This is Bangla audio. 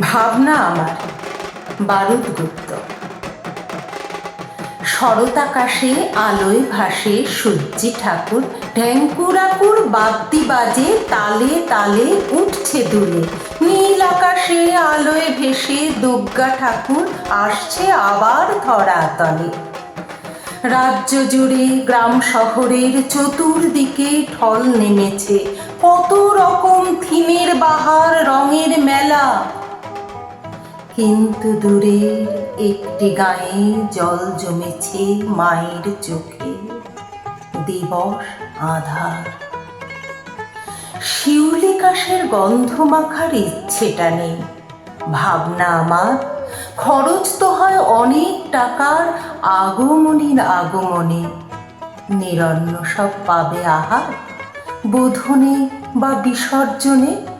ভাবনা আমার বারুদগুপ্ত। শরতাকাশে আলোয় ভাসে সূর্যি ঠাকুর, ঢ্যাঙ্কুরাকুর বাদ্যি বাজে তালে তালে উঠছে দুলে। নীল আকাশে আলোয় ভেসে দুর্গা ঠাকুর আসছে আবার ধরাতলে। রাজ্য জুড়ে গ্রাম শহরের চতুর্দিকে ঢল নেমেছে, কত রকম থিমের বাহার, রঙের মেলা। কিন্তু দূরের একটি গায়ে জল জমেছে মায়ের চোখে, দিবস আধার। শিউলি কাশের গন্ধ মাখার ইচ্ছেটা নেই। ভাবনা আমার খরচ তো হয় অনেক টাকার আগমনীর আগমনে। নিরন্ন সব পাবে আহার বোধনে বা বিসর্জনে।